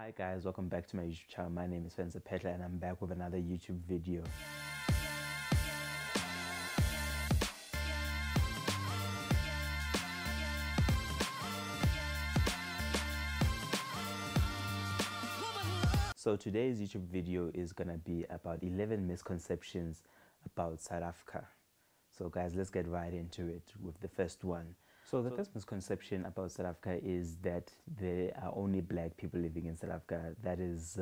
Hi guys, welcome back to my YouTube channel. My name is Spencer Petla and I'm back with another YouTube video. So today's YouTube video is gonna be about 11 misconceptions about South Africa. So guys, let's get right into it with the first one. So the first misconception about South Africa is that there are only black people living in South Africa. That is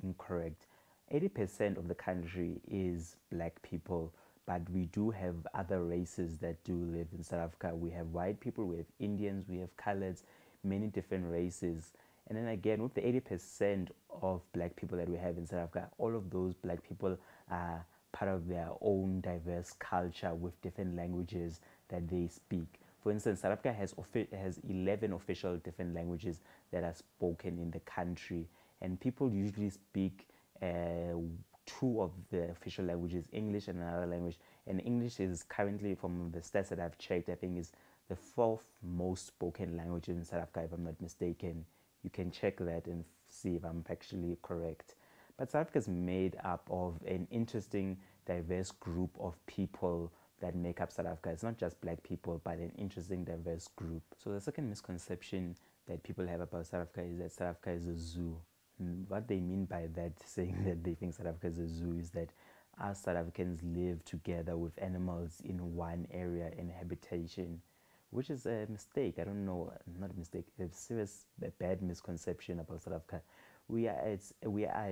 incorrect. 80% of the country is black people, but we do have other races that do live in South Africa. We have white people, we have Indians, we have coloreds, many different races. And then again, with the 80% of black people that we have in South Africa, all of those black people are part of their own diverse culture with different languages that they speak. For instance, South Africa has 11 official different languages that are spoken in the country, and people usually speak two of the official languages, English and another language. And English is currently, from the stats that I've checked, I think is the fourth most spoken language in South Africa, if I'm not mistaken. You can check that and see if I'm actually correct. But South Africa is made up of an interesting, diverse group of people that make up South Africa. It's not just black people, but an interesting, diverse group. So the second misconception that people have about South Africa is that South Africa is a zoo. And what they mean by that, saying that they think South Africa is a zoo, is that us South Africans live together with animals in one area in habitation, which is a mistake. I don't know, not a mistake, a bad misconception about South Africa. We are a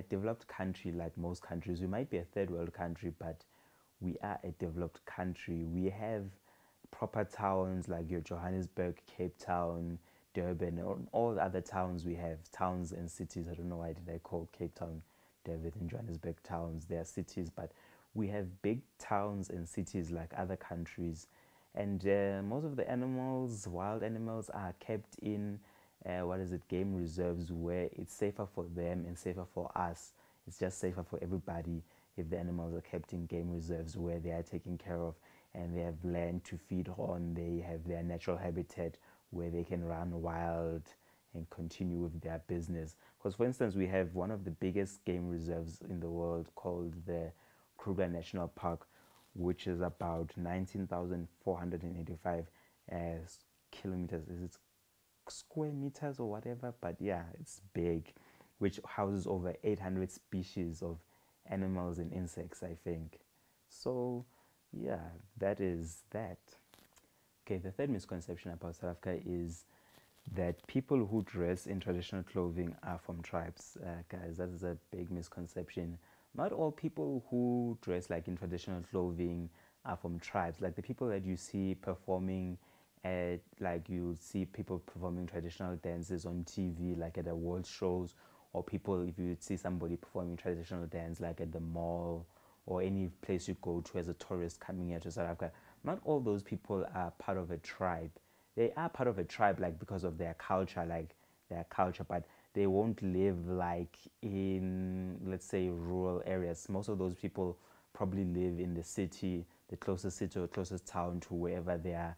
developed country like most countries. We might be a third world country, but we are a developed country. We have proper towns like your Johannesburg, Cape Town, Durban, and all the other towns we have, towns and cities. I don't know why did I call Cape Town, Durban, and Johannesburg towns. They are cities, but we have big towns and cities like other countries. And most of the animals, wild animals, are kept in game reserves, where it's safer for them and safer for us. It's just safer for everybody if the animals are kept in game reserves where they are taken care of and they have land to feed on. They have their natural habitat where they can run wild and continue with their business. Because, for instance, we have one of the biggest game reserves in the world called the Kruger National Park, which is about 19,485 kilometers. Is it square meters or whatever? But yeah, it's big, which houses over 800 species of animals and insects, I think. So yeah, that is that. Okay, the third misconception about South Africa is that people who dress in traditional clothing are from tribes. Guys, that is a big misconception. Not all people who dress like in traditional clothing are from tribes. Like the people that you see performing at, like you see people performing traditional dances on TV, like at award shows, or people, if you see somebody performing traditional dance like at the mall or any place you go to as a tourist coming here to South Africa, not all those people are part of a tribe. They are part of a tribe, like because of their culture, but they won't live like in, let's say, rural areas. Most of those people probably live in the city, the closest city or closest town to wherever they are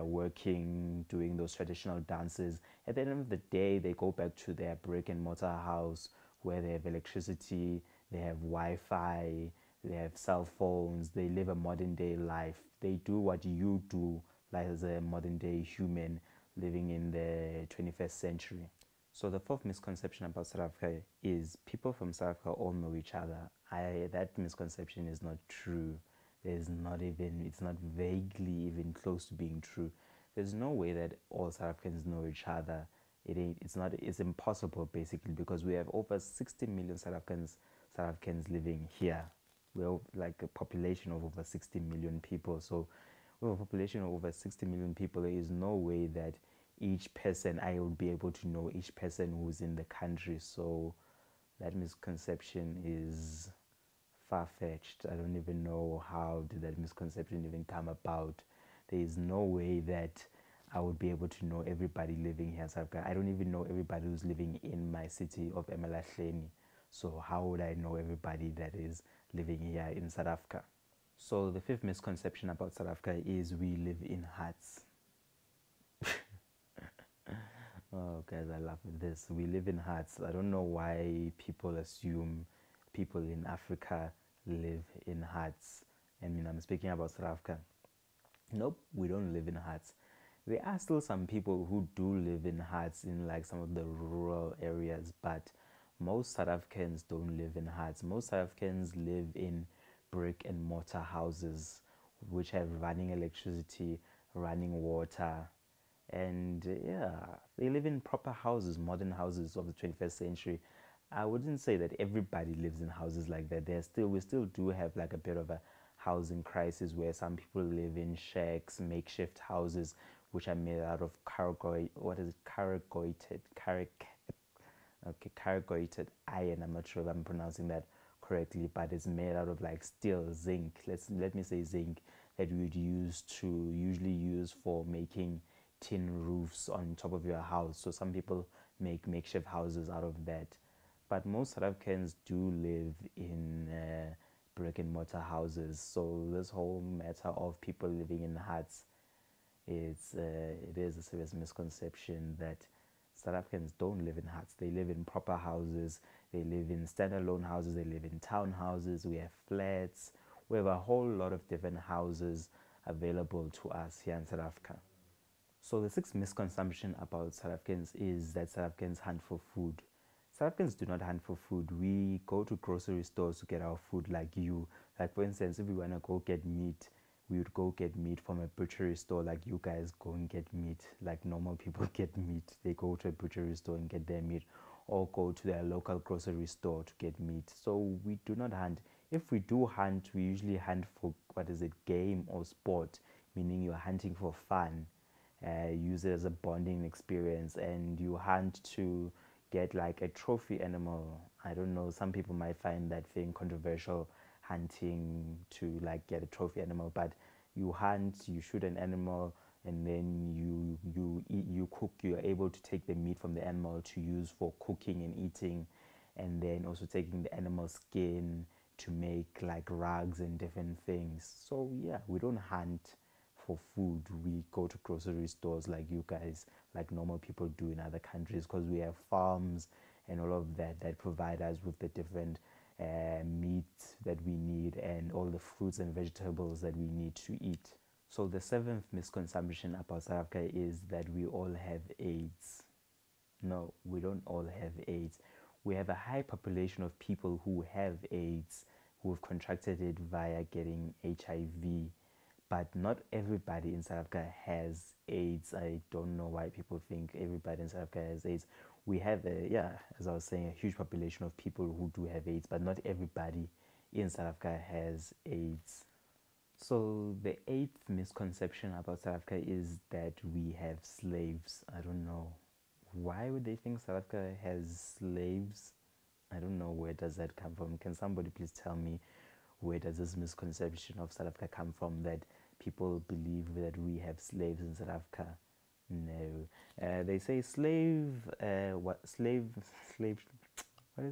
working, doing those traditional dances. At the end of the day, they go back to their brick and mortar house where they have electricity, they have Wi-Fi, they have cell phones, they live a modern day life. They do what you do, like as a modern day human living in the 21st century. So the fourth misconception about South Africa is people from South Africa all know each other. That misconception is not true. It's not vaguely even close to being true. There's no way that all South Africans know each other. It's impossible, basically, because we have over 60 million South Africans living here. We're like a population of over 60 million people. So with a population of over 60 million people, there is no way that each person, I would be able to know each person who's in the country. So that misconception is far-fetched. I don't even know how did that misconception even come about. There is no way that I would be able to know everybody living here in South Africa. I don't even know everybody who's living in my city of Emalahleni. So how would I know everybody that is living here in South Africa? So the fifth misconception about South Africa is we live in huts. Oh, guys, I love this. We live in huts. I don't know why people assume people in Africa live in huts. I mean, I'm speaking about South Africa. Nope, we don't live in huts. There are still some people who do live in huts in like some of the rural areas, but most South Africans don't live in huts. Most South Africans live in brick and mortar houses, which have running electricity, running water, and yeah, they live in proper houses, modern houses of the 21st century. I wouldn't say that everybody lives in houses like that. We still do have like a bit of a housing crisis where some people live in shacks, makeshift houses, which are made out of corrugated iron. I'm not sure if I'm pronouncing that correctly, but it's made out of like steel, zinc. Let me say zinc, that we would usually use for making tin roofs on top of your house. So some people make makeshift houses out of that, but most South Africans do live in brick and mortar houses. So this whole matter of people living in huts, it is a serious misconception that South Africans don't live in huts. They live in proper houses. They live in standalone houses. They live in townhouses. We have flats. We have a whole lot of different houses available to us here in South Africa. So the sixth misconception about South Africans is that South Africans hunt for food. South Africans do not hunt for food. We go to grocery stores to get our food like you. Like for instance, if we want to go get meat, we would go get meat from a butchery store like you guys go and get meat. Like normal people get meat. They go to a butchery store and get their meat, or go to their local grocery store to get meat. So we do not hunt. If we do hunt, we usually hunt for game or sport, meaning you're hunting for fun. Use it as a bonding experience, and you hunt to get like a trophy animal. I don't know, some people might find that thing controversial, hunting to like get a trophy animal, but you hunt, you shoot an animal, and then you eat, you cook. You're able to take the meat from the animal to use for cooking and eating, and then also taking the animal skin to make like rugs and different things. So yeah, we don't hunt for food. We go to grocery stores like you guys, like normal people do in other countries, because we have farms and all of that that provide us with the different meat that we need and all the fruits and vegetables that we need to eat. So the seventh misconception about South Africa is that we all have AIDS. No, we don't all have AIDS. We have a high population of people who have AIDS, who have contracted it via getting HIV, but not everybody in South Africa has AIDS. I don't know why people think everybody in South Africa has AIDS. We have as I was saying, a huge population of people who do have AIDS, but not everybody in South Africa has AIDS. So the eighth misconception about South Africa is that we have slaves. I don't know. Why would they think South Africa has slaves? I don't know, where does that come from? Can somebody please tell me, where does this misconception of South Africa come from, that people believe that we have slaves in South Africa? No. They say slave, what is it? What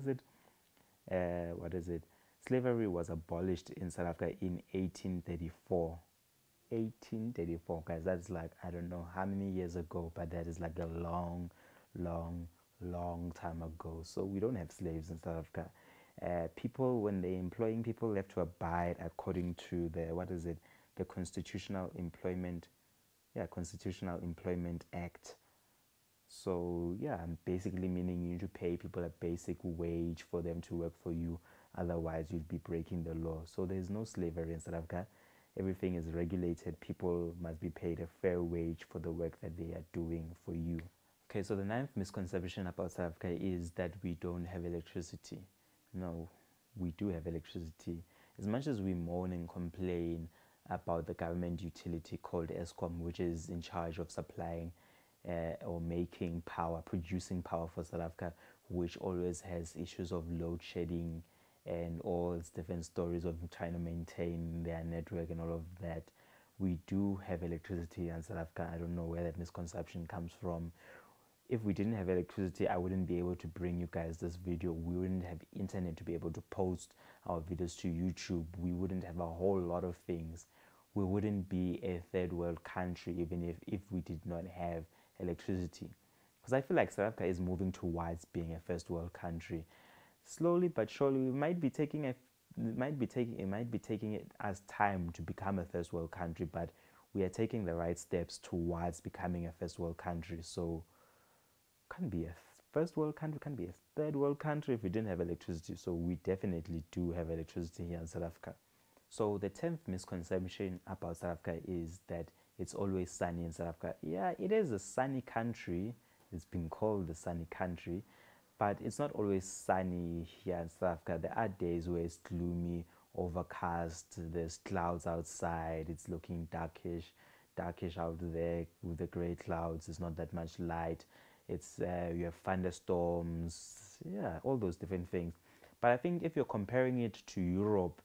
is it? Slavery was abolished in South Africa in 1834. 1834, guys, that's like, I don't know how many years ago, but that is like a long, long, long time ago. So we don't have slaves in South Africa. People, when they're employing people, have to abide according to the Constitutional Employment Act. So yeah, basically meaning you need to pay people a basic wage for them to work for you. Otherwise, you'd be breaking the law. So there's no slavery in South Africa. Everything is regulated. People must be paid a fair wage for the work that they are doing for you. Okay, so the ninth misconception about South Africa is that we don't have electricity. No, we do have electricity. As much as we moan and complain about the government utility called Eskom, which is in charge of supplying or making power, producing power for South Africa, which always has issues of load shedding and all its different stories of trying to maintain their network and all of that. We do have electricity in South Africa. I don't know where that misconception comes from. If we didn't have electricity, I wouldn't be able to bring you guys this video. We wouldn't have internet to be able to post our videos to YouTube. We wouldn't have a whole lot of things. We wouldn't be a third world country even if we did not have electricity. because I feel like South Africa is moving towards being a first world country. Slowly but surely, we might be taking a it might be taking it as time to become a first world country, but we are taking the right steps towards becoming a first world country. So can't be a first world country, can't be a third world country if we didn't have electricity. So we definitely do have electricity here in South Africa. So the 10th misconception about South Africa is that it's always sunny in South Africa. Yeah, it is a sunny country. It's been called the sunny country, but it's not always sunny here in South Africa. There are days where it's gloomy, overcast, there's clouds outside, it's looking darkish out there with the grey clouds. It's not that much light. It's you have thunderstorms, yeah, all those different things. But I think if you're comparing it to Europe,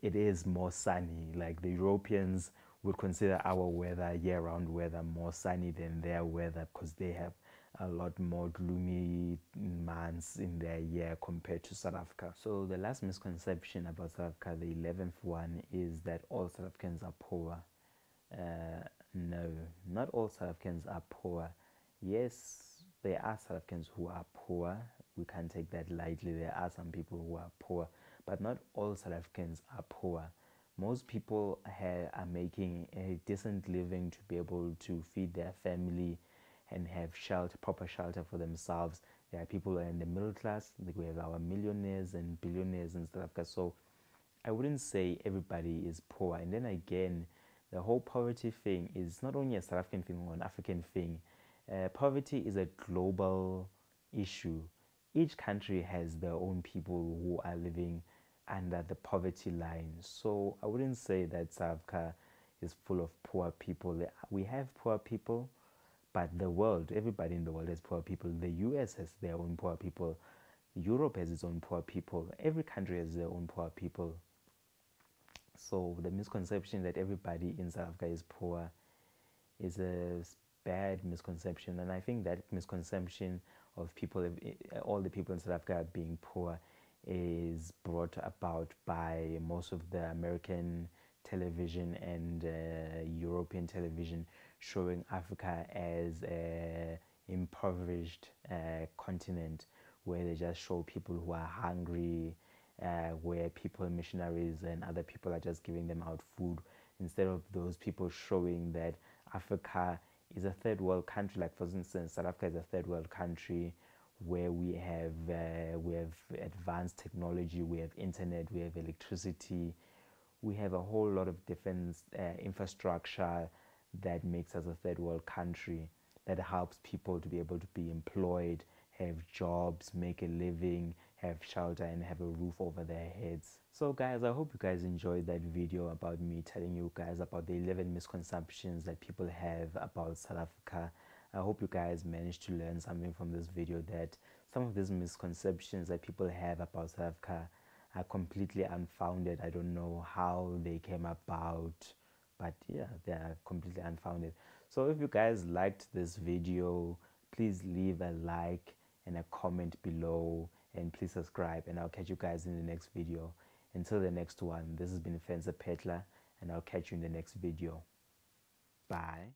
it is more sunny. Like the Europeans would consider our weather, year-round weather, more sunny than their weather because they have a lot more gloomy months in their year compared to South Africa. So the last misconception about South Africa, the 11th one, is that all South Africans are poor. No, not all South Africans are poor. Yes, there are South Africans who are poor. We can't take that lightly. There are some people who are poor, but not all South Africans are poor. Most people are making a decent living to be able to feed their family and have shelter, proper shelter for themselves. There are people who are in the middle class. Like we have our millionaires and billionaires in South Africa. So I wouldn't say everybody is poor. And then again, the whole poverty thing is not only a South African thing or an African thing. Poverty is a global issue. Each country has their own people who are living under the poverty line. So I wouldn't say that South Africa is full of poor people. We have poor people, but the world, everybody in the world has poor people. The US has their own poor people. Europe has its own poor people. Every country has their own poor people. So the misconception that everybody in South Africa is poor is a bad misconception, and I think that misconception of people, all the people in South Africa being poor, is brought about by most of the American television and European television showing Africa as a impoverished continent where they just show people who are hungry, where people, missionaries and other people are just giving them out food, instead of those people showing that Africa is a third world country. Like for instance, South Africa is a third world country where we have advanced technology, we have internet, we have electricity, we have a whole lot of different infrastructure that makes us a third world country, that helps people to be able to be employed, have jobs, make a living, have shelter, and have a roof over their heads. So guys, I hope you guys enjoyed that video about me telling you guys about the 11 misconceptions that people have about South Africa. I hope you guys managed to learn something from this video, that some of these misconceptions that people have about South Africa are completely unfounded. I don't know how they came about, but yeah, they are completely unfounded. So if you guys liked this video, please leave a like and a comment below, and please subscribe, and I'll catch you guys in the next video. Until the next one, this has been Fencer Petler, and I'll catch you in the next video. Bye.